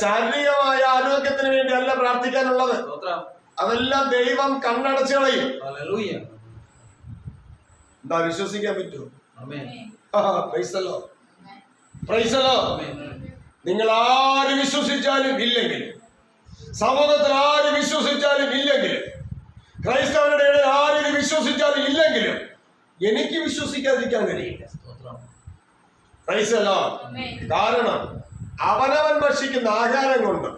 ശാരീരികമായ ആരോഗ്യത്തിന് വേണ്ടി അല്ല പ്രാർത്ഥിക്കാനുള്ളത്. അതെല്ലാം ദൈവം കണ്ണടച്ചു കളയും. എന്താ വിശ്വസിക്കാൻ പറ്റുമോ? നിങ്ങൾ ആര് വിശ്വസിച്ചാലും ഇല്ലെങ്കിലും, സമൂഹത്തിൽ ആര് വിശ്വസിച്ചാലും ഇല്ലെങ്കിലും, ക്രൈസ്തവരുടെ ഇടയിൽ ആര് വിശ്വസിച്ചാലും ഇല്ലെങ്കിലും എനിക്ക് വിശ്വസിക്കാതിരിക്കാൻ കഴിയില്ല. കാരണം അവനവൻ ഭക്ഷിക്കുന്ന ആഹാരം കൊണ്ടും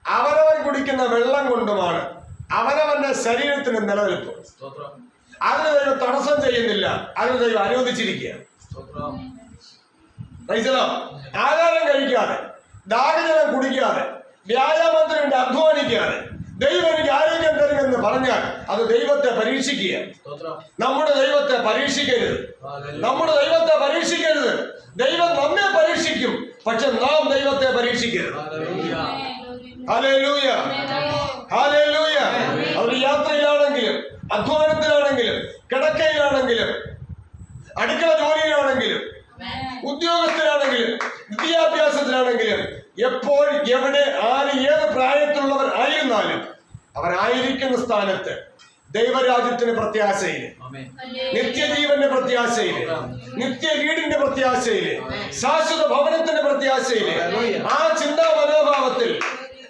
അവനവൻ കുടിക്കുന്ന വെള്ളം കൊണ്ടുമാണ് അവനവന്റെ ശരീരത്തിന് നിലനിൽപ്പ്. അതിന് ദൈവം തടസ്സം ചെയ്യുന്നില്ല, അതിന് ദൈവം അനുവദിച്ചിരിക്കുക. ആഹാരം കഴിക്കാതെ, ദാഹജലം കുടിക്കാതെ, വ്യായാമത്തിന് വേണ്ടി അധ്വാനിക്കാതെ ദൈവം എനിക്ക് ആരോഗ്യം തരുമെന്ന് പറഞ്ഞാൽ അത് ദൈവത്തെ പരീക്ഷിക്കുക. നമ്മുടെ ദൈവത്തെ പരീക്ഷിക്കരുത്, നമ്മുടെ ദൈവത്തെ പരീക്ഷിക്കരുത്. ദൈവം നമ്മെ പരീക്ഷിക്കും, പക്ഷെ നാം ദൈവത്തെ പരീക്ഷിക്കരുത്. Hallelujah, hallelujah. അവർ യാത്രയിലാണെങ്കിലും, അധ്വാനത്തിലാണെങ്കിലും, കിടക്കയിലാണെങ്കിലും, അടുക്കള ജോലിയിലാണെങ്കിലും, ഉദ്യോഗത്തിലാണെങ്കിലും, വിദ്യാഭ്യാസത്തിലാണെങ്കിലും, എപ്പോൾ എവിടെ ആര് ഏത് പ്രായത്തിലുള്ളവർ ആയിരുന്നാലും അവരായിരിക്കുന്ന സ്ഥാനത്ത് ദൈവരാജ്യത്തിന് പ്രത്യാശയില്, നിത്യജീവന്റെ പ്രത്യാശയില്, നിത്യ വീടിന്റെ പ്രത്യാശയില്, ശാശ്വത ഭവനത്തിന്റെ പ്രത്യാശയില്, ആ ചിന്താ മനോഭാവത്തിൽ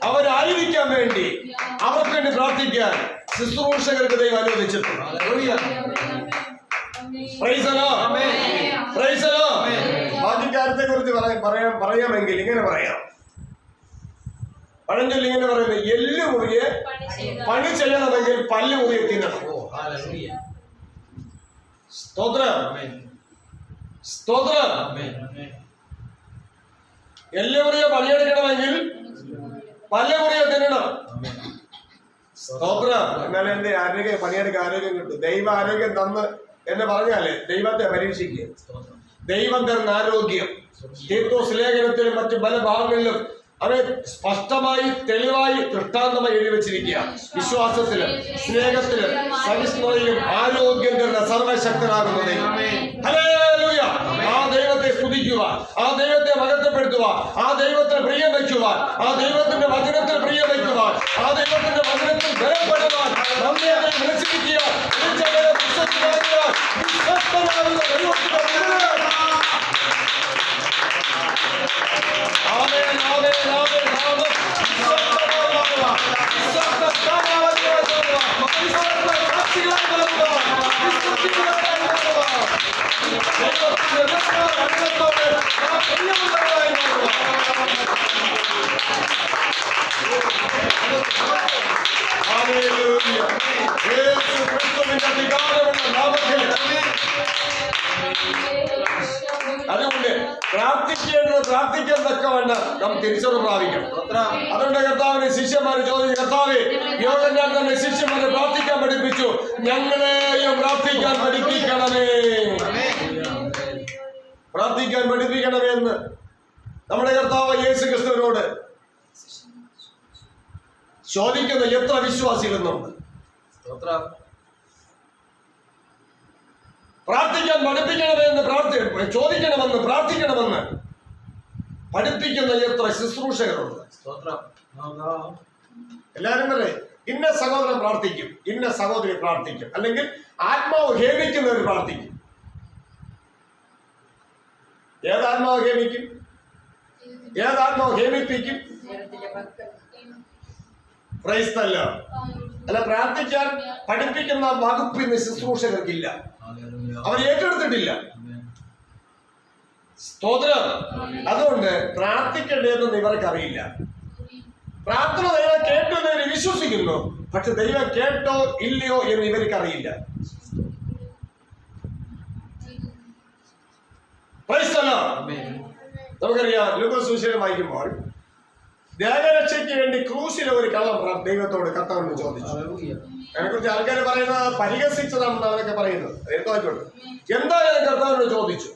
അവരായിരിക്കാൻ വേണ്ടി അവർക്ക് വേണ്ടി പ്രാർത്ഥിക്കാൻ ശുശ്രൂഷകർക്ക് ദൈവം അനുവദിച്ചിട്ടുണ്ട്. ബാധ്യക്കാരത്തെ കുറിച്ച് പറയാമെങ്കിൽ ഇങ്ങനെ പറയാം. പഴഞ്ചൊല്ലി ഇങ്ങനെ പറയുന്നത്, എല്ല് മുറിയെ പണി ചെയ്യണമെങ്കിൽ പല്ല് മുറിയെ തിന്നണം. സ്തോത്രം, സ്തോത്രം. എല്ല് മുറിയെ പണിയെടുക്കണമെങ്കിൽ പല്ല് മുറിയെ തിന്നണം. സ്തോത്രം. എന്നാലും എന്റെ ആരോഗ്യം പണിയെടുക്കാൻ ആരോഗ്യം കിട്ടും. ദൈവ ആരോഗ്യം തന്ന് എന്ന് പറഞ്ഞാല് ദൈവത്തെ പരീക്ഷിക്കുക. ദൈവം തരുന്ന ആരോഗ്യം തീത്തോസ് ലേഖനത്തിലും മറ്റു പല ഭാഗങ്ങളിലും അവ സ്പഷ്ടമായി തെളിവായി ദൃഷ്ടാന്തമായി എഴുതി വെച്ചിരിക്കുക. വിശ്വാസത്തിലും സ്നേഹത്തിലും സഹിഷ്ണുതയിലും ആരോഗ്യം തരുന്ന സർവശക്തനാകുന്ന ദൈവം. ഹല്ലേലൂയ. ആ ദൈവത്തെ സ്തുതിക്കുവാൻ, ആ ദൈവത്തെ മഹത്വപ്പെടുത്തുവാൻ, ആ ദൈവത്തെ പ്രിയം വയ്ക്കുവാൻ, ആ ദൈവത്തിന്റെ വചനത്തിൽ പ്രിയം വയ്ക്കുവാൻ, ആ ദൈവത്തിന്റെ വചനത്തിൽ ബലപ്പെടുവാൻ, നമ്മെ വിളിച്ചിരിക്കുക. അതുകൊണ്ട് പ്രാർത്ഥിക്കാൻ തക്കവണ്ണം നാം തിരിച്ചറിവ് പ്രാപിക്കണം. അതുകൊണ്ട് കർത്താവിനെ ശിഷ്യന്മാര് ചോദിച്ചു, കർത്താവേ, യോഹന്നാൻ തന്നെ ശിഷ്യന്മാരെ പ്രാർത്ഥിക്കാൻ പഠിപ്പിച്ചു, ഞങ്ങളെയും പ്രാർത്ഥിക്കാൻ പഠിപ്പിക്കണമേ, പ്രാർത്ഥിക്കാൻ പഠിപ്പിക്കണമേ എന്ന് നമ്മുടെ കർത്താവ് യേശു ക്രിസ്തുവിനോട് ചോദിക്കുന്ന എത്ര വിശ്വാസികളുണ്ട്? പ്രാർത്ഥിക്കാൻ പഠിപ്പിക്കണമെന്ന് ചോദിക്കണമെന്ന് പ്രാർത്ഥിക്കണമെന്ന് പഠിപ്പിക്കുന്ന എത്ര ശുശ്രൂഷകരുണ്ട്? എല്ലാരും പറയും, ഇന്ന സഹോദരൻ പ്രാർത്ഥിക്കും, ഇന്ന സഹോദരി പ്രാർത്ഥിക്കും, അല്ലെങ്കിൽ ആത്മാവ് ഹേമിക്കുന്നവർ പ്രാർത്ഥിക്കും. ഏതാത്മാവ് ഹേമിക്കും? ഏതാത്മാവ് ഹേമിപ്പിക്കും? അല്ല, പ്രാർത്ഥിക്കാൻ പഠിപ്പിക്കുന്ന വകുപ്പ് ഇന്ന് ശുശ്രൂഷകർക്കില്ല, അവർ ഏറ്റെടുത്തിട്ടില്ല. സ്തോത്രം. അതുകൊണ്ട് പ്രാർത്ഥിക്കേണ്ടതെന്ന് ഇവർക്കറിയില്ല. പ്രാർത്ഥന ദൈവം കേട്ടോ എന്ന് ഇവർ വിശ്വസിക്കുന്നു, പക്ഷെ ദൈവം കേട്ടോ ഇല്ലയോ എന്ന് ഇവർക്കറിയില്ല. നമുക്കറിയാം, ലൂക്കോസ് സുവിശേഷം വായിക്കുമ്പോൾ ദേഹരക്ഷയ്ക്ക് വേണ്ടി ക്രൂശിലെ ഒരു കള്ളം ദൈവത്തോട് കർത്താവിനോട് ചോദിച്ചു. അതിനെക്കുറിച്ച് ആൾക്കാർ പറയുന്നത് പരിഹസിച്ചതാണെന്ന് അവരൊക്കെ പറയുന്നത്. എന്തോ ആയിക്കോട്ടെ, എന്തായാലും കർത്താവിനോട് ചോദിച്ചു,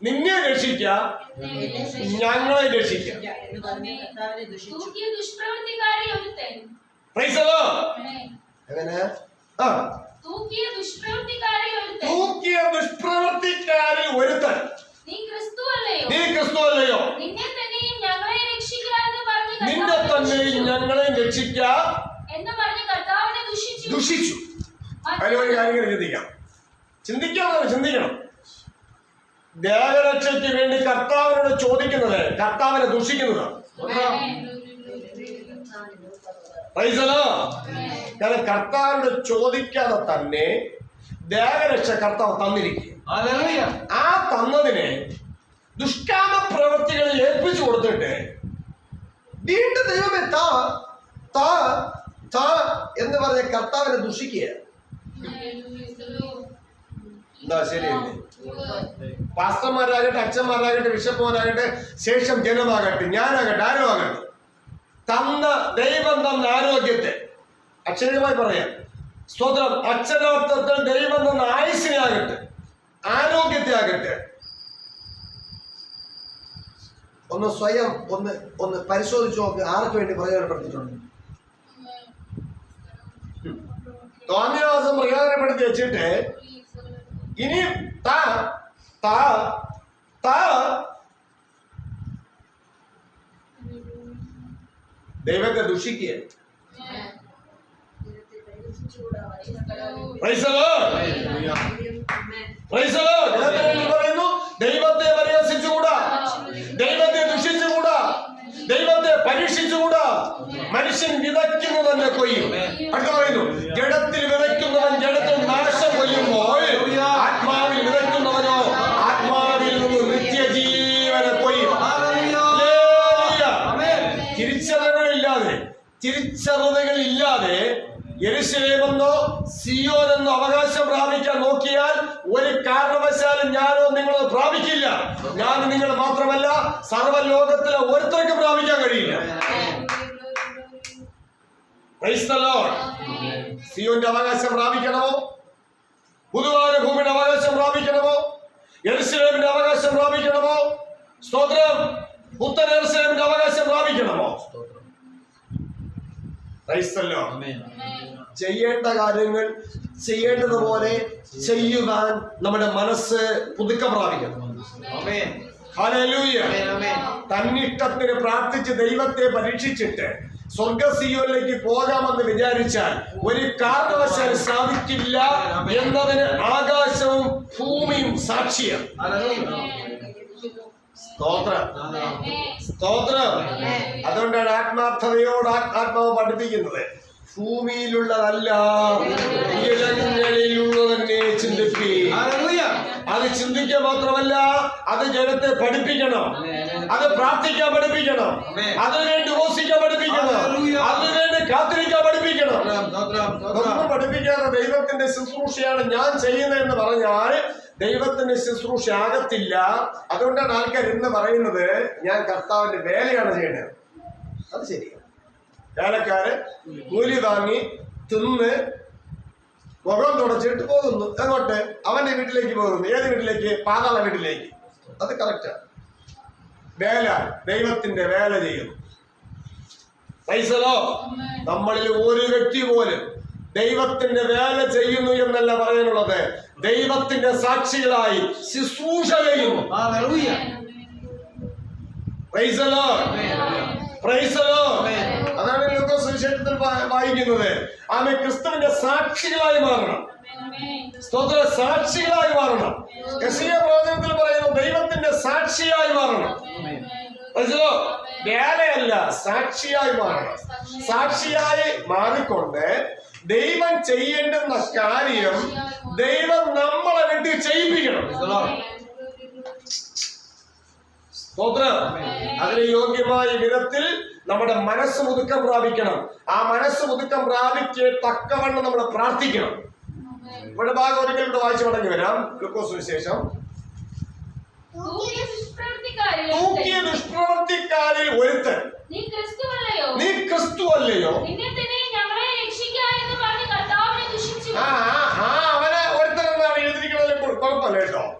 നിന്നെ രക്ഷിക്കാം, ഞങ്ങളെ രക്ഷിക്കാം. എങ്ങനെ? തൂക്കിയ ദുഷ്പ്രവൃത്തിക്കാരിൽ ഒരുത്തൻ, നീ ക്രിസ്തു അല്ലയോ, നിന്നെ തന്നെയും ഞങ്ങളെയും രക്ഷിക്ക എന്ന് പറഞ്ഞ് കർത്താവിനെ ദുഷിച്ചു. അതിലൊരു കാര്യം ചിന്തിക്കണം. ദേവരക്ഷയ്ക്ക് വേണ്ടി കർത്താവിനോട് ചോദിക്കുന്നത് കർത്താവിനെ ദുഷിക്കുന്നതാണ്. കാരണം കർത്താവിനോട് ചോദിക്കാതെ തന്നെ ദേവരക്ഷ കർത്താവ് തന്നിരിക്കുക. ആ തന്നതിനെ ദുഷ്കാമ പ്രവൃത്തികളിൽ ഏൽപ്പിച്ചു കൊടുത്തിട്ട് വീണ്ടും ദൈവമേ താ താ താ എന്ന് പറഞ്ഞ കർത്താവിനെ ദുഷിക്കുക. എന്താ ശരിയല്ലേ? പാസ്റ്റർമാരാകട്ടെ, അച്ഛന്മാരാകട്ടെ, ബിഷപ്പുമാരാകട്ടെ, ശേഷം ജനമാകട്ടെ, ഞാനാകട്ടെ, ആരും ആകട്ടെ, തന്ന ദൈവം തന്ന ആരോഗ്യത്തെ അക്ഷരമായി പറയാം. സ്തോത്രം. അക്ഷരാർത്ഥത്തിൽ ദൈവം തന്ന ആയുസ്സിനെ ആകട്ടെ, ആരോഗ്യത്തെ ആകട്ടെ, ഒന്ന് സ്വയം ഒന്ന് പരിശോധിച്ചു നോക്ക്. ആർക്ക് വേണ്ടി പ്രയോജനപ്പെടുത്തിയിട്ടുണ്ട്? സ്വാമിവാസം പ്രയോജനപ്പെടുത്തി വെച്ചിട്ട് ഇനി താ താ താ ദൈവത്തെ ദുഷിക്കുക. പറയുന്നു ദൈവത്തെ പരിഹസിച്ചുകൂടാ, ദൈവത്തെ ദുഷിച്ചുകൂടാ, ദൈവത്തെ പരീക്ഷിച്ചുകൂടാ. മനുഷ്യൻ വിതയ്ക്കുന്നു തന്നെ കൊയ്യും. അടുത്ത പറയുന്നു ജഡത്തിൽ വിതയ്ക്കുന്നവൻ ജഡത്തിൽ നാശം കൊയ്യുമ്പോൾ ആത്മാവിൽ വിതയ്ക്കുന്നവനോ ആത്മാവിൽ നിന്ന് നിത്യജീവനെ കൊയ്യും. തിരിച്ചറിവുകളില്ലാതെ യെരൂശലേമെന്നോ സിയോനെന്നോ അവകാശം പ്രാപിക്കാൻ നോക്കിയാൽ ഒരു കാരണവശാലും ഞാനോ നിങ്ങളോ പ്രാപിക്കില്ല. ഞാൻ നിങ്ങൾ മാത്രമല്ല, സർവ്വലോകത്തിലെ ഒരുത്തർക്കും പ്രാപിക്കാൻ കഴിയില്ല. സിയോന്റെ അവകാശം പ്രാപിക്കണമോ? പുതുവാന ഭൂമിയുടെ അവകാശം പ്രാപിക്കണമോ? യെരൂശലേമിന്റെ അവകാശം പ്രാപിക്കണമോ? സ്തോത്രം. പുത്തൻ യെരൂശലേമിന്റെ അവകാശം പ്രാപിക്കണമോ? ചെയ്യേണ്ട കാര്യങ്ങൾ ചെയ്യേണ്ടതുപോലെ ചെയ്യുവാൻ നമ്മുടെ മനസ്സ് പുതുക്കം പ്രാപിക്കണം. തന്നിഷ്ടത്തിന് പ്രാർത്ഥിച്ച് ദൈവത്തെ പരീക്ഷിച്ചിട്ട് സ്വർഗസിയോനിലേക്ക് പോകാമെന്ന് വിചാരിച്ചാൽ ഒരു കാരണവശാലും സാധിക്കില്ല എന്നതിന് ആകാശവും ഭൂമിയും സാക്ഷിയാണ്. സ്തോത്രം. അതുകൊണ്ടാണ് ആത്മാർത്ഥതയോട് ആത്മാവ് പഠിപ്പിക്കുന്നത്. ഭൂമിയിലുള്ളതല്ല ഇടങ്ങളിലുള്ളതന്നെ ചിന്തിപ്പി. അത് ചിന്തിക്കുക മാത്രമല്ല, അത് ജനത്തെ പഠിപ്പിക്കണം, അത് പ്രാർത്ഥിക്കാൻ പഠിപ്പിക്കണം, അതിനുവേണ്ടി ഉപസിക്കാൻ പഠിപ്പിക്കണം, അതിനുവേണ്ടി കാത്തിരിക്കാൻ പഠിപ്പിക്കണം. ഒന്നും പഠിപ്പിക്കാതെ ദൈവത്തിന്റെ ശുശ്രൂഷയാണ് ഞാൻ ചെയ്യുന്നതെന്ന് പറഞ്ഞാൽ ദൈവത്തിന്റെ ശുശ്രൂഷ ആകത്തില്ല. അതുകൊണ്ടാണ് ആൾക്കാർ ഇന്ന് പറയുന്നത് ഞാൻ കർത്താവിന്റെ വേലയാണ് ചെയ്യേണ്ടത്. അത് ശരിയാണ്. വേലക്കാര് കൂലി വാങ്ങി തിന്ന് മുഖം തുടച്ചിട്ട് പോകുന്നു. എങ്ങോട്ട്? അവന്റെ വീട്ടിലേക്ക് പോകുന്നു. ഏത് വീട്ടിലേക്ക്? പാതാള വീട്ടിലേക്ക്. അത് കറക്റ്റാണ്. വേല, ദൈവത്തിന്റെ വേല ചെയ്യുന്നു. പൈസലോ നമ്മളിൽ ഒരു വ്യക്തി പോലും ദൈവത്തിന്റെ വേല ചെയ്യുന്നു എന്നല്ല പറയാനുള്ളത്, ദൈവത്തിന്റെ സാക്ഷികളായി ശുശ്രൂഷ ചെയ്യുന്നു. അതാണ് ലൂക്കോസ് സുവിശേഷത്തിൽ വായിക്കുന്നത്. ആമേ ക്രിസ്തുവിന്റെ സാക്ഷികളായി മാറണം. സ്തോത്ര. സാക്ഷികളായി മാറണം. യെശയ്യാ പ്രവചനത്തിൽ പറയുന്നു ദൈവത്തിന്റെ സാക്ഷിയായി മാറണം. വേലയല്ല, സാക്ഷിയായി മാറണം. സാക്ഷിയായി മാറിക്കൊണ്ട് ദൈവം ചെയ്യേണ്ടുന്ന കാര്യം ദൈവം നമ്മളെ വേണ്ടി ചെയ്യിപ്പിക്കണം. സ്തോത്രം. അതിന് യോഗ്യമായ വിധത്തിൽ നമ്മുടെ മനസ്സ് മുതുക്കം പ്രാപിക്കണം. ആ മനസ്സ് മുതുക്കം പ്രാപിച്ച് തക്കവണ്ണം നമ്മൾ പ്രാർത്ഥിക്കണം. ഇവിടെ ഭാഗം ഒരിക്കലും വായിച്ചു മടങ്ങി വരാം. ലൂക്കോസ് സുവിശേഷം. തൂക്കിയ ദുഷ്പ്രവൃത്തിക്കാരിൽ ഒരുത്തൻ നീ ക്രിസ്തു അല്ലയോ? അവനെ ഒരുത്തൻ എന്നാണ് എഴുതിയിരിക്കുന്നത്. കുഴപ്പമില്ല കേട്ടോ.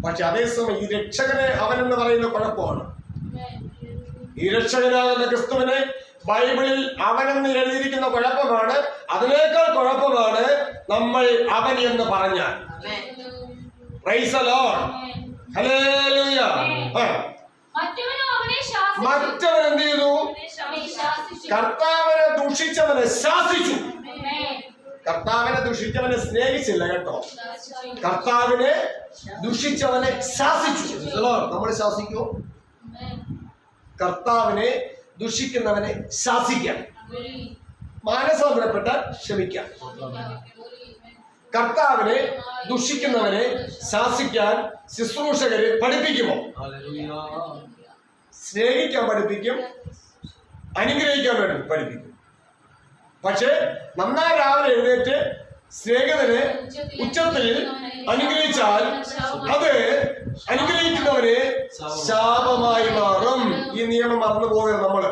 പക്ഷെ അതേസമയം ഈ രക്ഷകനെ അവനെന്ന് പറയുന്ന കുഴപ്പമാണ്. ഈ രക്ഷകനാകുന്ന ക്രിസ്തുവിനെ ബൈബിളിൽ അവനെന്ന് എഴുതിയിരിക്കുന്ന കുഴപ്പമാണ്. അതിനേക്കാൾ കുഴപ്പമാണ് നമ്മൾ അവൻ എന്ന് പറഞ്ഞാൽ. മറ്റവൻ എന്ത് ചെയ്തു? കർത്താവിനെ ദുഷിച്ചവനെ ശാസിച്ചു. കർത്താവിനെ ദുഷിച്ചവനെ സ്നേഹിച്ചില്ല കേട്ടോ. കർത്താവിനെ ദുഷിച്ചവനെ ശാസിച്ചു. നമ്മൾ ശാസിക്കുമോ? കർത്താവിനെ ദുഷിക്കുന്നവനെ ശാസിക്കാം, മാനസാന്തരപ്പെട്ടാൽ ക്ഷമിക്കാം. കർത്താവിനെ ദുഷിക്കുന്നവനെ ശാസിക്കാൻ ശുശ്രൂഷകരെ പഠിപ്പിക്കുമോ? സ്നേഹിക്കാൻ പഠിപ്പിക്കും, അനുഗ്രഹിക്കാൻ വേണ്ടി പഠിപ്പിക്കും. പക്ഷേ നന്നായി രാവിലെ എഴുന്നേറ്റ് സ്നേഹിതനെ ഉച്ചത്തിൽ അനുഗ്രഹിച്ചാൽ അത് അനുഗ്രഹിക്കുന്നവന് ശാപമായി മാറും. ഈ നിയമം മറന്നു പോകരുത് നമ്മള്.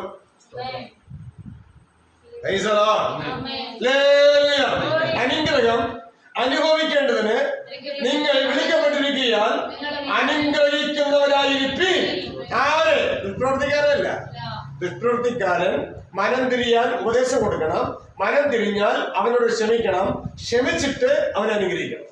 അനുഗ്രഹം അനുഭവിക്കേണ്ടതിന് നിങ്ങൾ വിളിക്കപ്പെട്ടിരിക്കാൻ അനുഗ്രഹിക്കുന്നവരായിരിക്കും. ആര്? ദുഷ്പ്രവർത്തിക്കാരല്ല. ദുഷ്പ്രവർത്തിക്കാരൻ മനം തിരിയാൻ ഉപദേശം കൊടുക്കണം. മനം തിരിഞ്ഞാൽ അവനോട് ക്ഷമിക്കണം. ക്ഷമിച്ചിട്ട് അവനെ അനുഗ്രഹിക്കണം.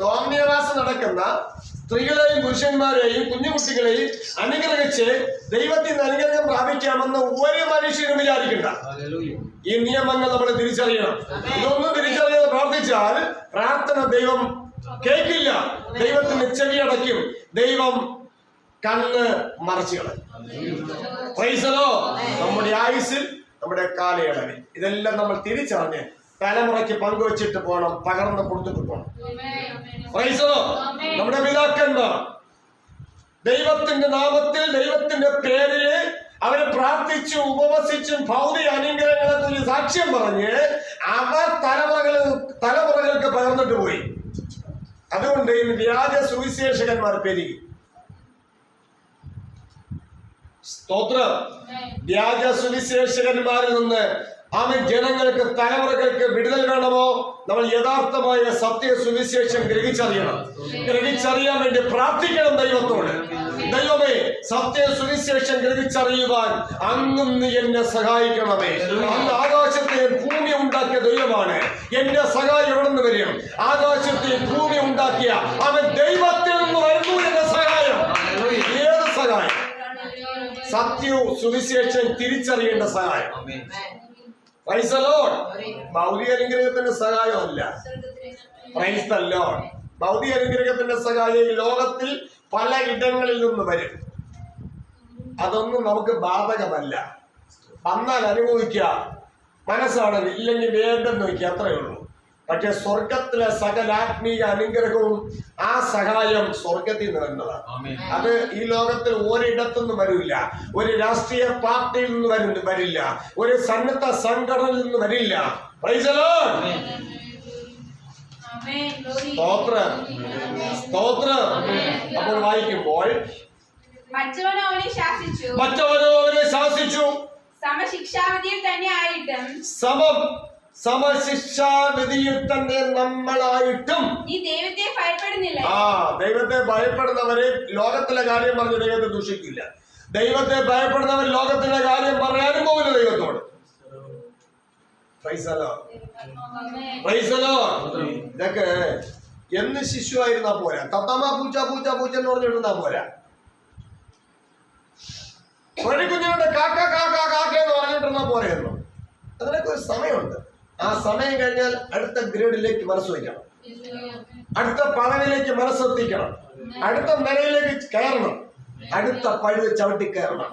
തോമ്യവാസം നടക്കുന്ന സ്ത്രീകളെയും പുരുഷന്മാരെയും കുഞ്ഞുകുട്ടികളെയും അനുഗ്രഹിച്ച് ദൈവത്തിൽ നിന്ന് അനുഗ്രഹം പ്രാപിക്കാമെന്ന് ഒരു മനുഷ്യനും വിചാരിക്കണ്ട. ഈ നിയമങ്ങൾ നമ്മൾ തിരിച്ചറിയണം. ഇതൊന്നും തിരിച്ചറിയാതെ പ്രാർത്ഥിച്ചാൽ പ്രാർത്ഥന ദൈവം കേൾക്കില്ല. ദൈവത്തിന് ചെവി അടയ്ക്കും. ദൈവം കണ്ണ് മറച്ചു കളയും. നമ്മുടെ ആയുസ്സിൽ, നമ്മുടെ കാലയളവിൽ ഇതെല്ലാം നമ്മൾ തിരിച്ചറിഞ്ഞ് തലമുറയ്ക്ക് പങ്കുവച്ചിട്ട് പോകണം, പകർന്ന് കൊടുത്തിട്ട് പോകണം. നമ്മുടെ പിതാക്കന്മാർ ദൈവത്തിന്റെ നാമത്തിൽ, ദൈവത്തിന്റെ പേരില് അവര് പ്രാർത്ഥിച്ചും ഉപവസിച്ചും ഭൗതിക അനുഗ്രഹങ്ങളെ കുറിച്ച് സാക്ഷ്യം പറഞ്ഞ് അവർ തലമുറകൾക്ക് പകർന്നിട്ട് പോയി. അതുകൊണ്ട് ഈ വ്യാജ സുവിശേഷകന്മാർ പെരുകി. സ്തോത്രം. വ്യാജ സുവിശേഷകന്മാരിൽ നിന്ന് ജനങ്ങൾക്ക്, തലമുറകൾക്ക് വിടുതൽ വേണമോ? നമ്മൾ യഥാർത്ഥമായ സത്യ സുവിശേഷം ഗ്രഹിച്ചറിയാൻ വേണ്ടി പ്രാർത്ഥിക്കണം ദൈവത്തോട്. ദൈവമേ, സത്യ സുവിശേഷം ഗ്രഹിച്ചറിയുവാൻ അങ്ങ് നീ എന്നെ സഹായിക്കണമേ. അങ്ങ് ആകാശത്തെ ഭൂമി ഉണ്ടാക്കിയ ദൈവമാണ്. എന്റെ സഹായം എവിടെ നിന്ന് വരും? ആകാശത്തെ ഭൂമി ഉണ്ടാക്കിയ അവൻ ദൈവത്തിൽ നിന്ന് വരുന്നു. എന്റെ സഹായം ഏത് സഹായം? സത്യവും സുവിശേഷം തിരിച്ചറിയേണ്ട സഹായം. ഭൗതിക അനുഗ്രഹത്തിന്റെ സഹായമല്ല. ഭൗതിക അനുഗ്രഹത്തിന്റെ സഹായം ഈ ലോകത്തിൽ പല ഇടങ്ങളിൽ നിന്ന് വരും. അതൊന്നും നമുക്ക് ബാധകമല്ല. വന്നാൽ അനുഭവിക്കുക, മനസ്സാണെങ്കിൽ. ഇല്ലെങ്കിൽ വേണ്ടെന്ന് വയ്ക്കുക, അത്രയേ ഉള്ളൂ. പക്ഷെ സ്വർഗത്തിലെ സകല ആത്മീയ അനുഗ്രഹവും ആ സഹായം സ്വർഗത്തിൽ നിന്ന് വരുന്നതാണ്. അത് ഈ ലോകത്തിൽ ഒരിടത്തുനിന്നും വരില്ല. ഒരു രാഷ്ട്രീയ പാർട്ടിയിൽ നിന്ന് വരില്ല. ഒരു സന്നദ്ധ സംഘടനയിൽ നിന്ന് വരില്ല. സ്തോത്രം, സ്തോത്രം. അപ്പോൾ വായിക്കുമ്പോൾ മറ്റവനോ അവനെ ശാസിച്ചു, സമശിക്ഷാവിധിയിൽ തന്നെ ആയിട്ടും സമശിക്ഷാവിധിയിൽ തന്നെ നമ്മളായിട്ടും നീ ദൈവത്തെ ഭയപ്പെടുന്നില്ല. ദൈവത്തെ ഭയപ്പെടുന്നവരെ ലോകത്തിലെ കാര്യം പറഞ്ഞ് ദൈവത്തെ ദൂഷിക്കില്ല. ദൈവത്തെ ഭയപ്പെടുന്നവർ ലോകത്തിലെ കാര്യം പറയാനും പോകില്ല ദൈവത്തോട്. ഇതൊക്കെ എന്ന് ശിശുവായിരുന്നാ പോരാ. തത്തമ്മ പൂച്ച പൂച്ച പൂച്ച എന്ന് പറഞ്ഞിരുന്നാ പോരാ. കുഞ്ഞുങ്ങളുടെ കാക്ക കാക്ക കാക്ക എന്ന് പറഞ്ഞിട്ടിരുന്നാ പോരായിരുന്നു. അതിനൊക്കെ ഒരു സമയമുണ്ട്. ആ സമയം കഴിഞ്ഞാൽ അടുത്ത ഗ്രേഡിലേക്ക് മനസ്സ് വയ്ക്കണം, അടുത്ത പദവിയിലേക്ക് മനസ്സെത്തിക്കണം, അടുത്ത നിലയിലേക്ക് കയറണം, അടുത്ത പഴുത് ചവിട്ടി കയറണം.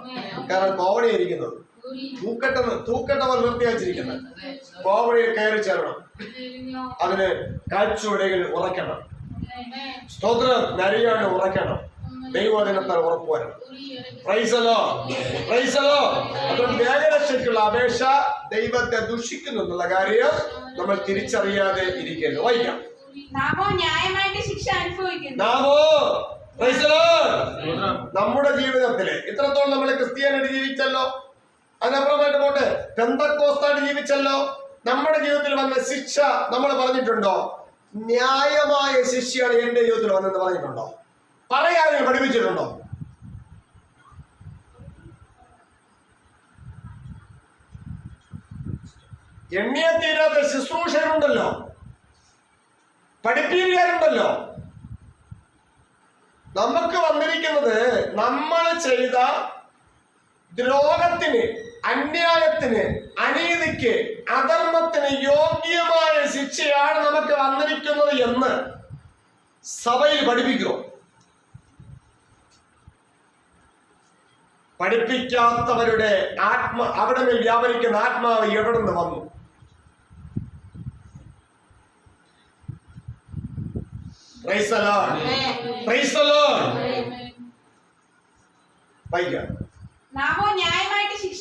കാരണം കോവണിയായിരിക്കുന്നത് തൂക്കട്ട പോലെ നിർത്തി വെച്ചിരിക്കുന്നത്. കോവണിയിൽ കയറി ചേരണം. അതിന് കാഴ്ചയുടെ ഉറക്കണം. സ്തോത്രം. നരിയാണ് ഉറക്കണം. ദൈവവചനത്താൽ ഉറപ്പ് വരണം. അതുകൊണ്ട് ദേഹരക്ഷയ്ക്കുള്ള അപേക്ഷ ദൈവത്തെ ദുഷിക്കുന്നു എന്നുള്ള കാര്യം നമ്മൾ തിരിച്ചറിയാതെ ഇരിക്കരുത്. വായിക്കാം. നമ്മുടെ ജീവിതത്തില് ഇത്രത്തോളം നമ്മൾ ക്രിസ്ത്യാനായിട്ട് ജീവിച്ചല്ലോ, അതിനപ്പുറമായിട്ട് പോട്ടെ പെന്തക്കോസ്തായിട്ട് ജീവിച്ചല്ലോ. നമ്മുടെ ജീവിതത്തിൽ വന്ന ശിക്ഷ നമ്മൾ പറഞ്ഞിട്ടുണ്ടോ? ന്യായമായ ശിക്ഷയാണ് എന്റെ ജീവിതത്തിൽ വന്നെന്ന് പറഞ്ഞിട്ടുണ്ടോ? പറയാതെ പഠിപ്പിച്ചിട്ടുണ്ടോ? എണ്ണിയ തീരാത്ത ശുശ്രൂഷകരുണ്ടല്ലോ, പഠിപ്പീരുകാരുണ്ടല്ലോ. നമുക്ക് വന്നിരിക്കുന്നത് നമ്മൾ ചെയ്ത ദ്രോഹത്തിന്, അന്യായത്തിന്, അനീതിക്ക്, അധർമ്മത്തിന് യോഗ്യമായ ശിക്ഷയാണ് നമുക്ക് വന്നിരിക്കുന്നത് എന്ന് സഭയിൽ പഠിപ്പിക്കുമോ? പഠിപ്പിക്കാത്തവരുടെ അവിടെ മേൽ വ്യാപരിക്കുന്ന ആത്മാവ് എവിടെ നിന്ന് വന്നു? Praise the Lord. Praise the Lord. വായിക്കാം. നാമോ ന്യായമായിട്ട് ശിക്ഷ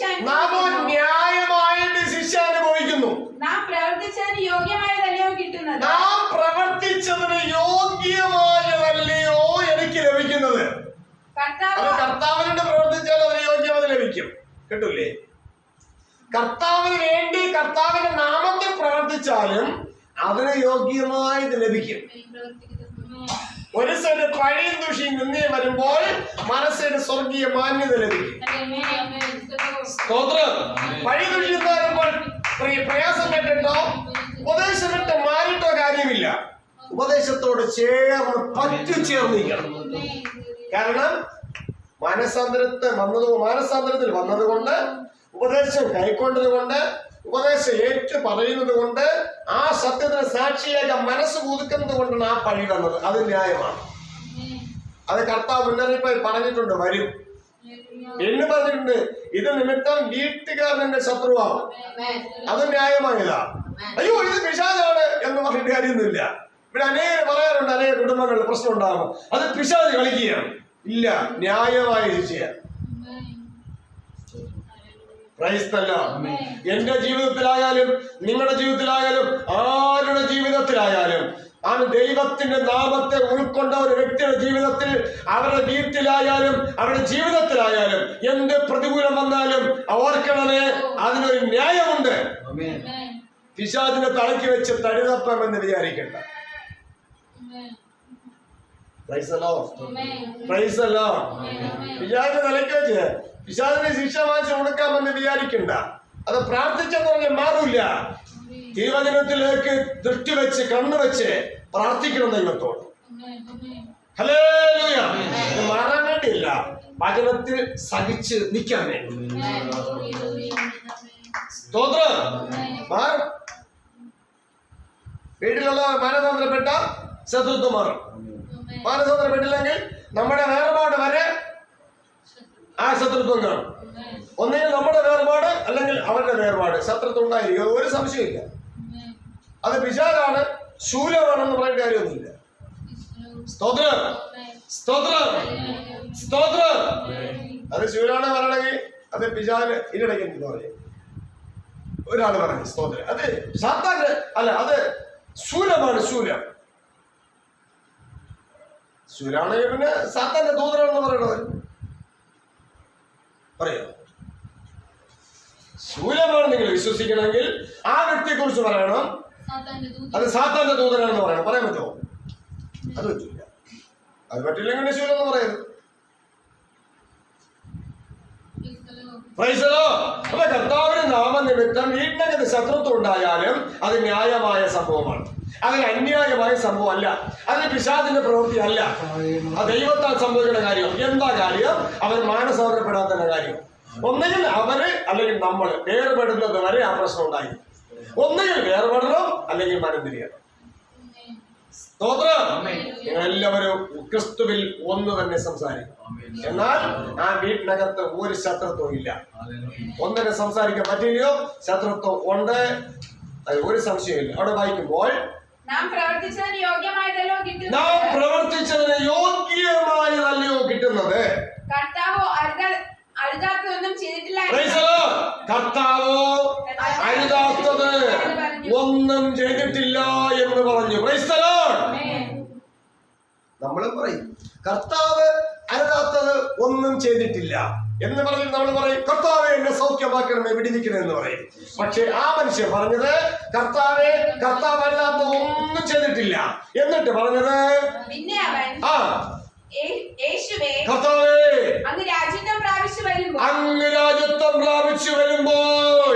അനുഭവിക്കുന്നു. നാം പ്രവർത്തിച്ചതിന് യോഗ്യമായതല്ലയോ കിട്ടുന്നത്? നാം പ്രവർത്തിച്ചതിന് യോഗ്യമായതല്ലയോ എനിക്ക് ലഭിക്കുന്നത്? കർത്താവിനോട് പ്രവർത്തിച്ചാൽ അതിന് യോഗ്യത ലഭിക്കും, കിട്ടൂലേ? കർത്താവിന് വേണ്ടി കർത്താവിന്റെ നാമത്തിൽ പ്രവർത്തിച്ചാലും അതിന് യോഗ്യമായത് ലഭിക്കും. ഒരു സൈഡ് പഴയും ദൂഷിയും നിന്നേ വരുമ്പോൾ മനസ്സിന് സ്വർഗീയ മാന്യത ലഭിക്കും. സ്തോത്രം. പഴയ ദൂഷ്യം വരുമ്പോൾ പ്രയാസം കേട്ടിട്ടോ ഉപദേശം വിട്ട് മാറിയിട്ടോ കാര്യമില്ല. ഉപദേശത്തോട് ചേർന്ന് പറ്റിച്ചേർന്നിരിക്കണം. കാരണം മാനസാന്തരത്തിൽ വന്നതുകൊണ്ട്, ഉപദേശം കൈക്കൊണ്ടത് കൊണ്ട്, ഉപദേശം ഏറ്റു പറയുന്നത് കൊണ്ട്, ആ സത്യത്തിന് സാക്ഷിയായ മനസ്സ് പുതുക്കുന്നത് കൊണ്ടാണ് ആ പഴി വന്നത്. അത് ന്യായമാണ്. അത് കർത്താവ് മുന്നറിയിപ്പായി പറഞ്ഞിട്ടുണ്ട്, വരും എന്ന് പറഞ്ഞിട്ടുണ്ട്. ഇത് നിമിത്തം വീട്ടുകാരൻ എന്റെ ശത്രുവാകും. അത് ന്യായമായതാ. അയ്യോ ഇത് പിശാചാണ് എന്ന് പറഞ്ഞിട്ട് കാര്യമൊന്നുമില്ല. ഇവിടെ അനേകം പറയാറുണ്ട്, അനേക കുടുംബങ്ങളിൽ പ്രശ്നം ഉണ്ടാകും, അത് പിശാച് കളിക്കുകയാണ്. ഇല്ല, ന്യായമായ ശിക്ഷയാണ്. Praise the Lord. എന്റെ ജീവിതത്തിലായാലും നിങ്ങളുടെ ജീവിതത്തിലായാലും ആരുടെ ജീവിതത്തിലായാലും ആ ദൈവത്തിന്റെ നാമത്തെ ഉൾക്കൊണ്ട ഒരു വ്യക്തിയുടെ ജീവിതത്തിൽ, അവരുടെ വീട്ടിലായാലും അവരുടെ ജീവിതത്തിലായാലും എന്ത് പ്രതികൂലം വന്നാലും ഓർക്കണമേ, അതിനൊരു ന്യായമുണ്ട്. പിശാചിനെ തലയ്ക്ക് വെച്ച് തടിതപ്പമെന്ന് വിചാരിക്കണ്ട. Praise the Lord. Praise the Lord. പിശാചിനെ തലയ്ക്ക് വെച്ച് പിശാചിനെ ശിക്ഷ വാങ്ങിച്ച് കൊടുക്കാമെന്ന് വിചാരിക്കണ്ട. അത് പ്രാർത്ഥിച്ചെന്ന് പറഞ്ഞാൽ മാറില്ല. ദൈവജനത്തിലേക്ക് ദൃഷ്ടി വെച്ച് കണ്ണുവെച്ച് പ്രാർത്ഥിക്കണം ദൈവത്തോട്. ഹല്ലേലൂയ. ഇത് മാറാൻ വേണ്ടിയില്ല, വചനത്തിൽ സഹിച്ച് നിൽക്കാൻ വേണ്ടി. സ്തോത്രം. വീട്ടിലുള്ള മാനസാന്തരപ്പെട്ട ശത്രുത്വം മാറും. മാനസാന്തരപ്പെട്ടില്ലെങ്കിൽ നമ്മുടെ വേർപാട് വരെ ആ ശത്രുത്വം കാണും. ഒന്നുകിൽ നമ്മുടെ വേർപാട് അല്ലെങ്കിൽ അവരുടെ വേർപാട്, ശത്രുത്വം ഉണ്ടായിരിക്കും. ഒരു സംശയമില്ല. അത് പിശാചാണ്, ശൂലമാണെന്ന് പറയേണ്ട കാര്യമൊന്നുമില്ല. സ്തോത്രം. സ്തോത്രം. സ്തോത്രം. അത് ശൂലാണ് പറയണമെങ്കിൽ അത് പിശാചിന് ഇരടയ്ക്ക് എന്ന് പറയും. ഒരാള് പറഞ്ഞു സ്തോത്രം. അത് സാത്താന്റെ അല്ല, അത് ശൂലമാണ്. ശൂലാണെങ്കിൽ പിന്നെ സാത്താന്റെ ദൂതനാണെന്ന് പറയണത് പറയോ? ശൂലമാണ് നിങ്ങൾ വിശ്വസിക്കണമെങ്കിൽ ആ വ്യക്തിയെ കുറിച്ച് പറയണം, അത് സാത്താന്റെ ദൂതനാണെന്ന് പറയണം. പറയാൻ പറ്റുമോ? അത് പറ്റില്ല. അത് പറ്റില്ലെങ്കിൽ ശൂലം എന്ന് പറയരുത്. അപ്പൊ കർത്താവിന്റെ നാമനിമിത്തം വീട്ടിനകത്ത് ശത്രുത്വം ഉണ്ടായാലും അത് ന്യായമായ സംഭവമാണ്. അതിന് അന്യായമായ സംഭവം അല്ല. അതിന് പിശാചിന്റെ പ്രവൃത്തി അല്ല. അത് ദൈവത്താൽ സംഭവിക്കുന്ന കാര്യം. എന്താ കാര്യം? അവർ മാനസാന്തരപ്പെടാത്ത കാര്യം. ഒന്നുകിൽ അവര് അല്ലെങ്കിൽ നമ്മൾ വേർപെടുന്നത് വരെ ആ പ്രശ്നം ഉണ്ടായി. ഒന്നുകിൽ വേർപെടണം അല്ലെങ്കിൽ മനം തിരിയണം. സ്തോത്രം. എല്ലാവരും ക്രിസ്തുവിൽ ഒന്ന് തന്നെ സംസാരിക്കും. എന്നാൽ ആ വീട്ടിനകത്ത് ഒരു ശത്രുത്വം ഇല്ല. ഒന്നിനെ സംസാരിക്കാൻ പറ്റില്ലയോ? ശത്രുത്വം ഉണ്ട്, അത് ഒരു സംശയമില്ല. അവിടെ വായിക്കുമ്പോൾ നാം പ്രവർത്തിച്ചതിന് യോഗ്യമായതല്ലയോ കിട്ടുന്നത്? കർത്താവോ അരുതാത്തതൊന്നും ചെയ്തിട്ടില്ല. കർത്താവോ അരുതാത്തത് ഒന്നും ചെയ്തിട്ടില്ല എന്ന് പറഞ്ഞു. Praise the Lord. നമ്മളും പറയും കർത്താവ് അരുതാത്തത് ഒന്നും ചെയ്തിട്ടില്ല എന്ന് പറഞ്ഞ് നമ്മൾ പറയും കർത്താവെ എന്നെ സൗഖ്യമാക്കണമേ, വിടിവിക്കണം എന്ന് പറയും. പക്ഷെ ആ മനുഷ്യൻ പറഞ്ഞത് കർത്താവ് അരുതാത്തത് ഒന്നും ചെയ്തിട്ടില്ല. എന്നിട്ട് പറഞ്ഞത് പിന്നെ അവൻ കർത്താവേ അങ്ങ് രാജ്യത്വം പ്രാപിച്ചു വരുമ്പോൾ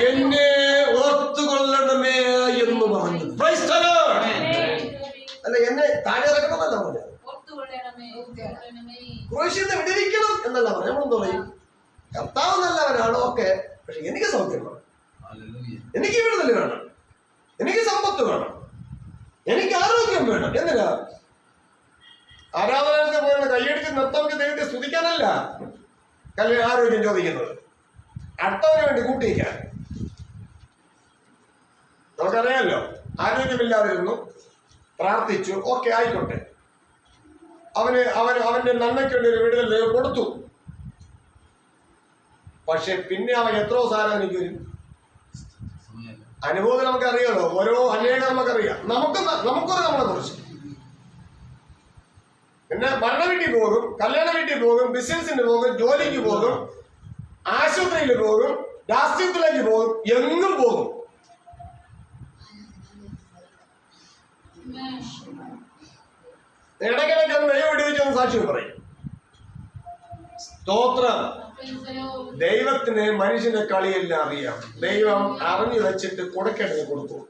എന്നെ ഓർത്തുകൊള്ളണമേ എന്ന് പറഞ്ഞു. Praise the Lord. അല്ല, എന്നെ താഴെ ഇറക്കണമെന്നല്ല പറഞ്ഞത്, ക്രൂശിൽ നിന്ന് വിടുവിക്കണം എന്നല്ല പറയാം. നമ്മളെന്ത് പറയും? കർത്താവ് നല്ലവനാണ്, ഓക്കെ, പക്ഷെ എനിക്ക് സൗഖ്യം വേണം, എനിക്ക് വിടുതൽ വേണം, എനിക്ക് സമ്പത്ത് വേണം, എനിക്ക് ആരോഗ്യം വേണം. എന്തിനാ? ആരാധനകൾക്ക് പോയി കൈയടിച്ച് നൃത്തമൊക്കെ ദൈവത്തെ സ്തുതിക്കാനല്ല ആരോഗ്യം ചോദിക്കുന്നത്, അടുത്തവന് വേണ്ടി കൂട്ടിയിക്കാൻ. നമുക്കറിയാമല്ലോ, ആരോഗ്യമില്ലാതിരുന്നു, പ്രാർത്ഥിച്ചു, ഓക്കെ ആയിക്കോട്ടെ, അവന്റെ നന്മയ്ക്ക് വേണ്ടി ഒരു വിടുതൽ ദൈവം കൊടുത്തു. പക്ഷെ പിന്നെ അവൻ എത്രയോ സാധനം വരും. അനുഭവം നമുക്കറിയാലോ, ഓരോ അനേകം നമുക്കറിയാം, നമുക്കറിയാം നമ്മളെ കുറിച്ച്. പിന്നെ മരണ വീട്ടിൽ പോകും, കല്യാണ വീട്ടിൽ പോകും, ബിസിനസിന് പോകും, ജോലിക്ക് പോകും, ആശുപത്രിയിൽ പോകും, രാഷ്ട്രീയത്തിലേക്ക് പോകും, എങ്ങും പോകും. ഇടയ്ക്കിടയ്ക്ക് ദൈവം വിടുവിച്ചെന്ന് സാക്ഷ്യം പറയും. സ്തോത്രം. ദൈവത്തിന് മനുഷ്യന്റെ കളിയെല്ലാം അറിയാം. ദൈവം അറിഞ്ഞു വെച്ചിട്ട് കൊടുക്കേണ്ടത് കൊടുക്കും.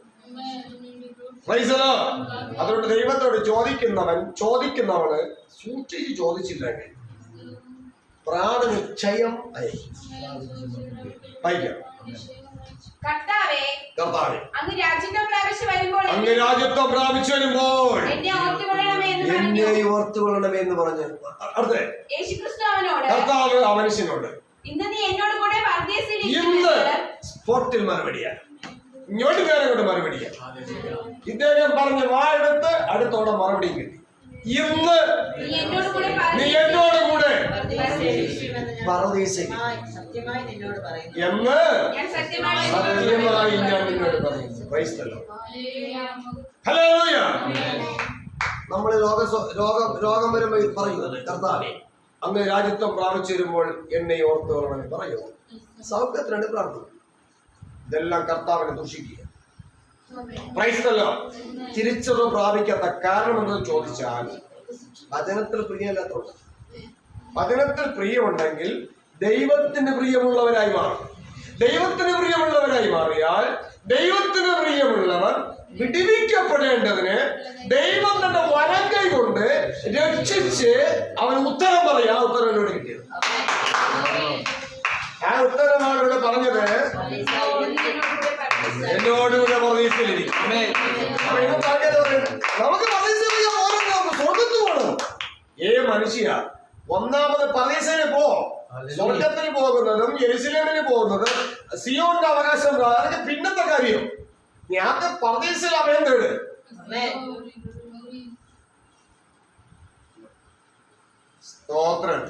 അതുകൊണ്ട് ദൈവത്തോട് ചോദിക്കുന്നവള് സൂക്ഷിച്ച് ചോദിച്ചില്ലെങ്കിൽ പ്രാണന് ക്ഷയം വായിക്കാം. കർത്താവേ, അങ്ങ് രാജ്യത്വം പ്രാപിച്ചു വരുമ്പോൾ എന്നെ ഓർത്തുകൊള്ളണമേ എന്ന് പറഞ്ഞു. അടുത്ത കർത്താവ് ആ മനുഷ്യനോട് ഇന്ന് സ്പോട്ടിൽ മറുപടിയാണ്, ഇങ്ങോട്ട് നേരെ കൊണ്ട് മറുപടിയാണ്. ഇദ്ദേഹം പറഞ്ഞ വായെടുത്ത് അടുത്തോടെ മറുപടിയും കിട്ടി. ഇന്ന് നീ എന്നോട് കൂടെ എന്ന് സത്യമായി ഞാൻ നിന്നോട് പറയുന്നു. ഹല്ലേലൂയ. നമ്മൾ രോഗം വരുമ്പോൾ പറയുന്നത്, കർത്താവേ അങ്ങ് രാജ്യത്വം പ്രാപിച്ചു വരുമ്പോൾ എന്നെ ഓർത്തു കൊള്ളണമെന്ന് പറയുന്നു. സൗഖ്യത്തിനാണ് പ്രാർത്ഥന. ഇതെല്ലാം കർത്താവിനെ ദൂഷിക്കുക. തിരിച്ചറിവ് പ്രാപിക്കാത്ത കാരണം എന്ന് ചോദിച്ചാൽ വചനത്തിൽ പ്രിയമല്ലാത്തതുകൊണ്ട്. വചനത്തിൽ പ്രിയമുണ്ടെങ്കിൽ ദൈവത്തിന് പ്രിയമുള്ളവരായി മാറും. ദൈവത്തിന് പ്രിയമുള്ളവരായി മാറിയാൽ ദൈവത്തിന് പ്രിയമുള്ളവർ വിടിവിക്കപ്പെടേണ്ടതിന് ദൈവം തന്റെ വലങ്കൈ കൊണ്ട് രക്ഷിച്ച് അവന് ഉത്തരം പറയാ. ഉത്തരം എന്നോട് കിട്ടിയത്. ആ ഉത്തരമാണ് ഇവിടെ പറഞ്ഞത്, എന്നോടുകൂടെ പ്രതീക്ഷയിലിരിക്കും. നമുക്ക് സ്വർഗത്ത് പോകണം. മനുഷ്യ ഒന്നാമത് പരീക്ഷയിൽ പോ. സ്വർഗത്തിൽ പോകുന്നതും യെരുശലേമിന് പോകുന്നതും സിയോന്റെ അവകാശം അതൊക്കെ പിന്നത്തെ കാര്യം. ഞാൻ പർദീസിൽ അഭയം തേട്. സ്തോത്രം,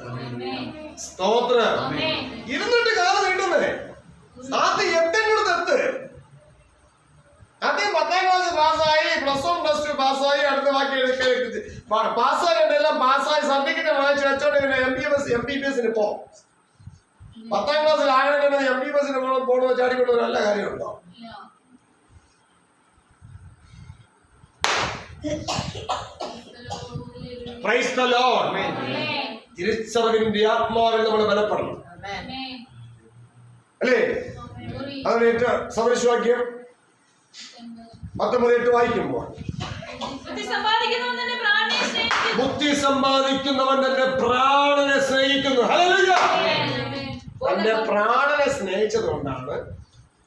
സ്തോത്രം. ഇരുന്നിട്ട് കാലം നീട്ടുന്നേ. ആദ്യം എത്തേണ്ടടുത്ത് ആദ്യം 10ാം ക്ലാസ് പാസ്സായി, +1 +2 പാസ്സായി, അടുത്ത ബാക്കി പാസ്സായിട്ടെല്ലാം പാസ്സായി സർട്ടിഫിക്കറ്റ് വാങ്ങിച്ച് വെച്ചോണ്ട് MBBSന് പോ. 10ാം ക്ലാസ്സിൽ ആകേണ്ടത് MBBSന് പോകണമെന്ന് ചാടിക്കൊണ്ട് നല്ല കാര്യമുണ്ടോ? തിരിച്ചറിവിന്റെ ആത്മാവിൽ നമ്മൾ ബലപ്പെടണം, അല്ലേ? അതിന് സദൃശവാക്യം 19:8 വായിക്കുമ്പോൾ ബുദ്ധി സമ്പാദിക്കുന്നവൻ തന്റെ പ്രാണനെ സ്നേഹിക്കുന്നു. ഹല്ലേലൂയ. തന്റെ പ്രാണനെ സ്നേഹിച്ചത് കൊണ്ടാണ്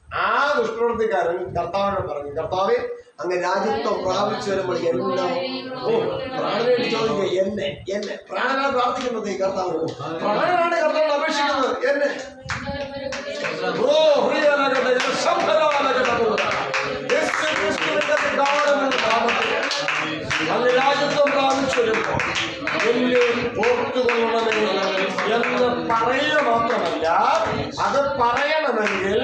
ആ ദുഷ്പ്രവൃത്തിക്കാരൻ കർത്താവിനോട് പറഞ്ഞു, കർത്താവേ അങ്ങ് രാജ്യത്വം പ്രാപിച്ചു വരുമ്പോൾ എല്ലാം പ്രാണനെ ചോദിക്കുക. എന്നെ പ്രാണനാണ് പ്രാർത്ഥിക്കുന്നത്. ഈ കർത്താവിനോട് പ്രാണനാണ് കർത്താവിനോട് അപേക്ഷിക്കുന്നത്. എന്നെ അങ്ങ് രാജ്യത്വം പ്രാപിച്ചു വരുമ്പോൾ എന്നെ ഓർത്തുകൊള്ളണമേ എന്ന് പറയുക മാത്രമല്ല, അത് പറയണമെങ്കിൽ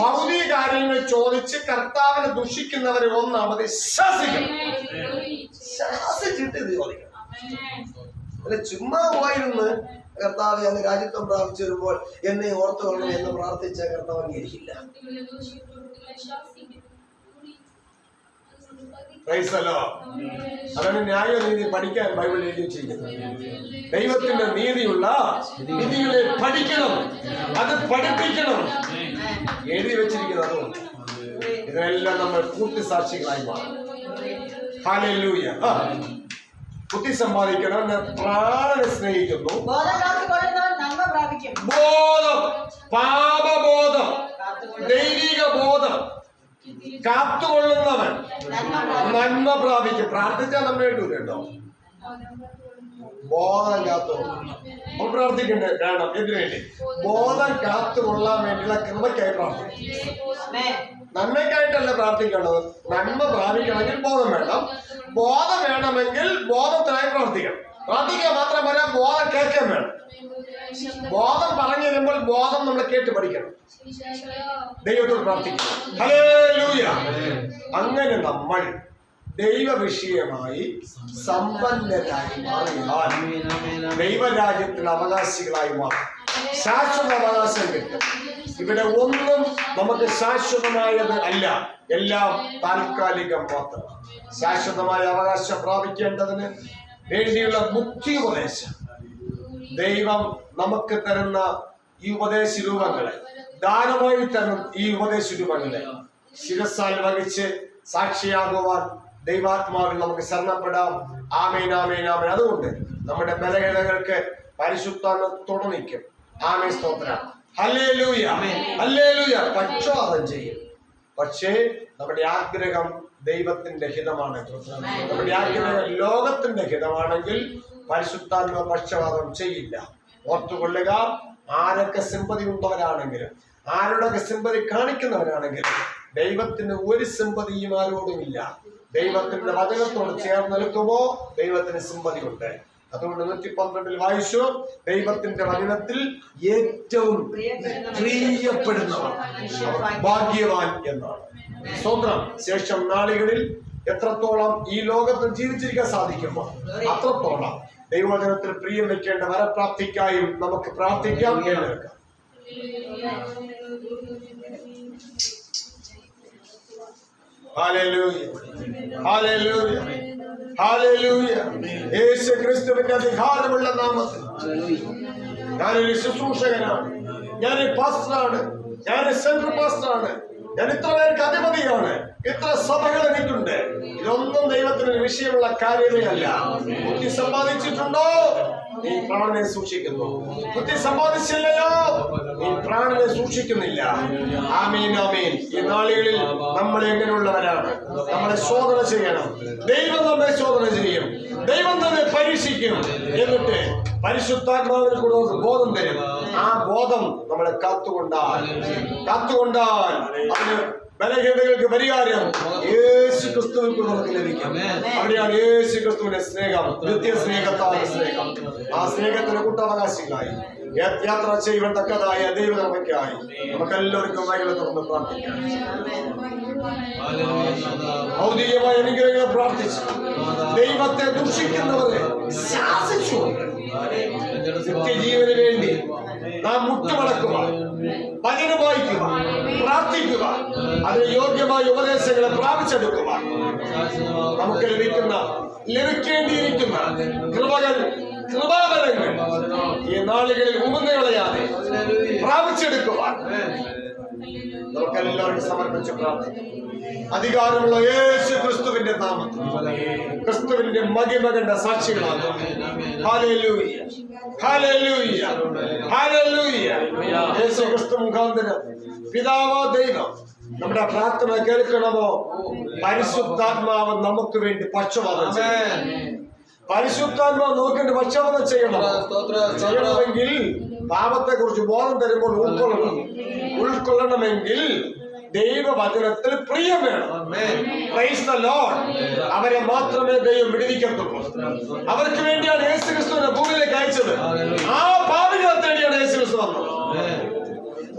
ഭൗതിക കാര്യങ്ങൾ ചോദിച്ച് കർത്താവിനെ ദുഷിക്കുന്നവരെ ഒന്നാമത് ശാസിച്ചിട്ട് ഇത് ചോദിക്കണം. അല്ല ചുമ്മാ പോയിരുന്ന് കർത്താവ് അങ്ങ് രാജ്യത്വം പ്രാപിച്ചു വരുമ്പോൾ എന്നെ ഓർത്തുകൊള്ളണം എന്ന് പ്രാർത്ഥിച്ച കർത്താവ് അംഗീകരിക്കില്ല. അതാണ് ന്യായനീതി പഠിക്കാൻ ബൈബിൾ എഴുതി വെച്ചിരിക്കുന്നത്. ദൈവത്തിന്റെ നീതിയുള്ള വിധികളെ പഠിക്കണം, അത് പഠിപ്പിക്കണം, എഴുതി വെച്ചിരിക്കുന്നത്. അതുകൊണ്ട് ഇതിനെല്ലാം നമ്മൾ കൂട്ടിസാക്ഷികളായി മാറും. ഹല്ലേലൂയ. ബുദ്ധി സമ്പാദിക്കണം, പ്രാണനെ സ്നേഹിക്കുന്നു. ബോധം കാത്തുകൊള്ളുന്നവൻ നന്മ പ്രാപിക്കും. ബോധം, പാപബോധം, ദൈവിക ബോധം കാത്തുകൊള്ളുന്നവൻ നന്മ പ്രാപിക്കും. പ്രാർത്ഥിച്ചാൽ നമ്മൾ കിട്ടൂല കേട്ടോ. ബോധം കാത്തു നമ്മൾ പ്രാർത്ഥിക്കണ്ടേ? വേണം. എന്തിനു വേണ്ടി? ബോധം കാത്തുകൊള്ളാൻ വേണ്ടിയുള്ള കൃപയ്ക്കായി പ്രാർത്ഥിക്കും. നന്മയ്ക്കായിട്ടല്ല പ്രാർത്ഥിക്കേണ്ടത്. നന്മ പ്രാപിക്കണമെങ്കിൽ ബോധം വേണം. ബോധം വേണമെങ്കിൽ ബോധത്തിനായി പ്രാർത്ഥിക്കണം. പ്രാർത്ഥിക്കുക മാത്രം പോരാ, ബോധം കേൾക്കാൻ വേണം. ബോധം പറഞ്ഞു തരുമ്പോൾ ബോധം നമ്മൾ കേട്ട് പഠിക്കണം. ദൈവത്തോട് പ്രാർത്ഥിക്കണം. ഹല്ലേലൂയ. അങ്ങനെ നമ്മൾ ദൈവ വിഷയമായി സമ്പന്നരായി മാറിയാൽ ദൈവരാജ്യത്തിന് അവകാശികളായി മാറും. ശാശ്വത അവകാശം കിട്ടും. ഇവിടെ ഒന്നും നമുക്ക് ശാശ്വതമായത് അല്ല, എല്ലാം താൽക്കാലികം മാത്രം. ശാശ്വതമായ അവകാശം പ്രാപിക്കേണ്ടതിന് വേണ്ടിയുള്ള മുഖ്യ ഉപദേശം ദൈവം നമുക്ക് തരുന്ന ഈ ഉപദേശ രൂപങ്ങളെ, ദാനമായി തരുന്ന ഈ ഉപദേശ രൂപങ്ങളെ ശിരസാൽ വഹിച്ച് സാക്ഷിയാകുവാൻ ദൈവാത്മാവിൽ നമുക്ക് ശരണപ്പെടാം. ആമേൻ, ആമേൻ, ആമേൻ. അതുകൊണ്ട് നമ്മുടെ ബലഹീനതകൾക്ക് പരിശുദ്ധാത്മാവ് നിൽക്കും. ആമേൻ, സ്തോത്രം. Hallelujah, hallelujah. പക്ഷപാതം ചെയ്യും. പക്ഷേ നമ്മുടെ ആഗ്രഹം ദൈവത്തിന്റെ ഹിതമാണ്. നമ്മുടെ ആഗ്രഹം ലോകത്തിന്റെ ഹിതമാണെങ്കിൽ പരിശുദ്ധാത്മാവ് പക്ഷപാതം ചെയ്യില്ല. ഓർത്തുകൊള്ളുക, ആരൊക്കെ സിമ്പതി ഉള്ളവരാണെങ്കിലും ആരോടൊക്കെ സിമ്പതി കാണിക്കുന്നവരാണെങ്കിലും ദൈവത്തിന് ഒരു സിമ്പതിയും ആരോടുമില്ല. ദൈവത്തിന്റെ വചനത്തോട് ചേർന്ന് നിൽക്കുമ്പോ ദൈവത്തിന് സിമ്പതി ഉണ്ട്. അതുകൊണ്ട് 112 വായിച്ചു, ദൈവത്തിന്റെ വചനത്തിൽ ഏറ്റവും പ്രിയപ്പെടുന്നവൻ ഭാഗ്യവാൻ എന്നാണ്. സ്വന്തം ശേഷം നാളുകളിൽ എത്രത്തോളം ഈ ലോകത്തിൽ ജീവിച്ചിരിക്കാൻ സാധിക്കുമോ അത്രത്തോളം ദൈവവചനത്തിൽ പ്രിയം വെക്കേണ്ട വരപ്രാപ്തിക്കായും നമുക്ക് പ്രാർത്ഥിക്കാം. എഴുന്നേൽക്കാം. Hallelujah, hallelujah, hallelujah. യേശു ക്രിസ്തുവിന്റെ അധികാരമുള്ള നാമത്തിൽ ഞാനൊരു ശുശ്രൂഷകനാണ്, ഞാനൊരു പാസ്റ്ററാണ്, ഞാനൊരു സെൻട്രൽ പാസ്റ്ററാണ്, ഞാൻ ഇത്ര പേർക്ക് അധിപതിയാണ്, ഇത്ര സഭകൾ എനിക്കുണ്ട്. ഇതൊന്നും ദൈവത്തിന് വിഷയമുള്ള കാര്യമേ അല്ല. ബുദ്ധി സമ്പാദിച്ചിട്ടുണ്ടോ? നീ പ്രാണനെ സൂക്ഷിക്കുന്നു. ബുദ്ധി സമ്പാദിച്ചില്ലയോ? നീ പ്രാണനെ സൂക്ഷിക്കുന്നില്ല. ആമീൻ, ആമീൻ. ഈ നാളുകളിൽ നമ്മൾ എങ്ങനെയുള്ളവരാണ്? നമ്മളെ ശോധന ചെയ്യണം. ദൈവം നമ്മെ ശോധന ചെയ്യും. ദൈവം നമ്മെ പരീക്ഷിക്കും. എന്നിട്ട് പരിശുദ്ധാത്മാവിനെ കൂടെ ബോധം തരും. ആ ബോധം നമ്മളെ കാത്തുകൊണ്ടാൽ അതിന് ബലഹീനതകൾക്ക് പരിഹാരം യേശു ക്രിസ്തുവിൽ കൂടെ നമുക്ക് ലഭിക്കും. അവിടെയാണ് യേശു ക്രിസ്തുവിന്റെ സ്നേഹം, നിത്യ സ്നേഹത്തായ സ്നേഹം. ആ സ്നേഹത്തിന് കൂട്ടവകാശികളായി യാത്ര ചെയ്യുവാൻ തക്കതായ ദൈവകൃപയ്ക്കായി നമുക്ക് എല്ലാവർക്കും വൈകളെ തുറന്ന് പ്രാർത്ഥിക്കാം. ഭൗതികമായ അനുഗ്രഹങ്ങളെ പ്രാർത്ഥിച്ചു ദൈവത്തെ ദുഷിക്കുന്നവരെ ശാസിച്ചു നിത്യജീവന് വേണ്ടി നാം മുട്ടുമടക്കുക, വചനം വായിക്കുക, പ്രാർത്ഥിക്കുക, അതിന് യോഗ്യമായ ഉപദേശങ്ങളെ പ്രാപിച്ചെടുക്കുക. നമുക്ക് ലഭിക്കേണ്ടിയിരിക്കുന്ന കൃപാബലങ്ങൾ ഈ നാളുകളിൽ ഉമന്നുകളയാതെ പ്രാപിച്ചെടുക്കുവാൻ നമുക്കെല്ലാവർക്കും സമർപ്പിച്ച് പ്രാർത്ഥിക്കാം. അധികാരമുള്ള യേശു ക്രിസ്തുവിന്റെ നാമത്തിൽ ക്രിസ്തുവിന്റെ മഹിമകണ്ട സാക്ഷികളാണ്. Hallelujah, hallelujah, hallelujah. യേശു ക്രിസ്തു മുഖാന്തരം പിതാവാ ദൈവം നമ്മുടെ പ്രാർത്ഥന കേൾക്കണമോ? പരിശുദ്ധാത്മാവ് നമുക്ക് വേണ്ടി പക്ഷപാതം ചെയ്യണം. പരിശുദ്ധാത്മാവ് നോക്കേണ്ട പക്ഷപാതം ചെയ്യണമെങ്കിൽ പാപത്തെ കുറിച്ച് ബോധം തരുമ്പോൾ ഉൾക്കൊള്ളണമെങ്കിൽ ദൈവവചനത്തിൽ പ്രിയം വേണം. Praise the Lord. അവരെ മാത്രമേ ദൈവം വിടുവിക്കത്തുള്ളൂ. അവർക്ക് വേണ്ടിയാണ് യേശു ക്രിസ്തുവിനെ ഭൂമിയിലേക്ക് അയച്ചത്. ആ പാപികളെ തേടിയാണ് യേശു ക്രിസ്തു വന്നത്.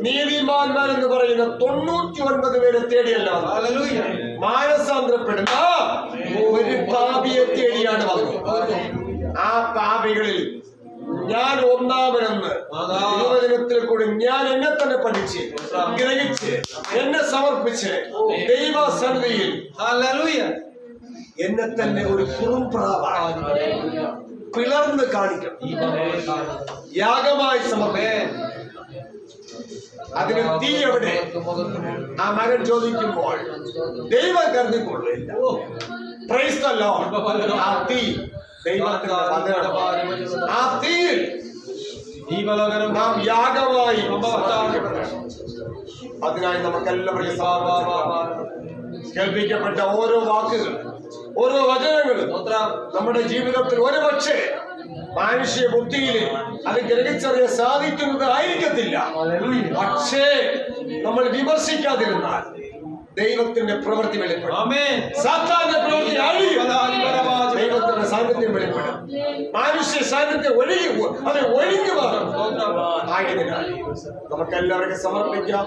നീതിമാന്മാരെന്ന് പറയുന്ന 99 പേരെ തേടിയല്ല, മാനസാന്തരപ്പെടുന്ന ഒരു പാപിയെ തേടിയാണ് വന്നത്. ആ പാപികളിൽ ഞാൻ ഒന്നാമനെന്ന് തിരുവചനത്തിൽ കൂടി ഞാൻ എന്നെ തന്നെ പഠിച്ച് ഗ്രഹിച്ച് എന്നെ സമർപ്പിച്ച് ദൈവസന്നിധിയിൽ എന്നെ തന്നെ ഒരു കുറുംപ്രാവാണ് പിളർന്ന് കാണിക്കണം, യാഗമായി സമർപ്പിക്കണം. അതിന് തീ എവിടെ? ആ മകൻ ചോദിക്കുമ്പോൾ ദൈവം കരുതിക്കൊള്ളില്ല. Praise the Lord. ആ തീ ദൈവത്തിന്റെ വചനം. ആ തീയിൽ നാം യാഗമായി അതിനായി നമുക്കെല്ലാവരും കേൾപ്പിക്കപ്പെട്ട ഓരോ വാക്കുകൾ, ഓരോ വചനങ്ങളും നമ്മുടെ ജീവിതത്തിൽ ഒരുപക്ഷെ മാനുഷ്യ ബുദ്ധിയിൽ അത് ഗ്രഹിച്ചറിയാൻ സാധിക്കുന്നത് ആയിരിക്കത്തില്ല. പക്ഷേ നമ്മൾ വിമർശിക്കാതിരുന്നാൽ ദൈവത്തിന്റെ പ്രവൃത്തി വെളിപ്പെടും. സാത്താന്റെ പ്രവൃത്തി അഴിയും. ദൈവത്തിന്റെ സാന്നിധ്യം വെളിപ്പെടും. മാനുഷ്യ സാന്നിധ്യം ഒഴിഞ്ഞു മാറും. ആയതിനാൽ നമുക്കെല്ലാവർക്കും സമർപ്പിക്കാം.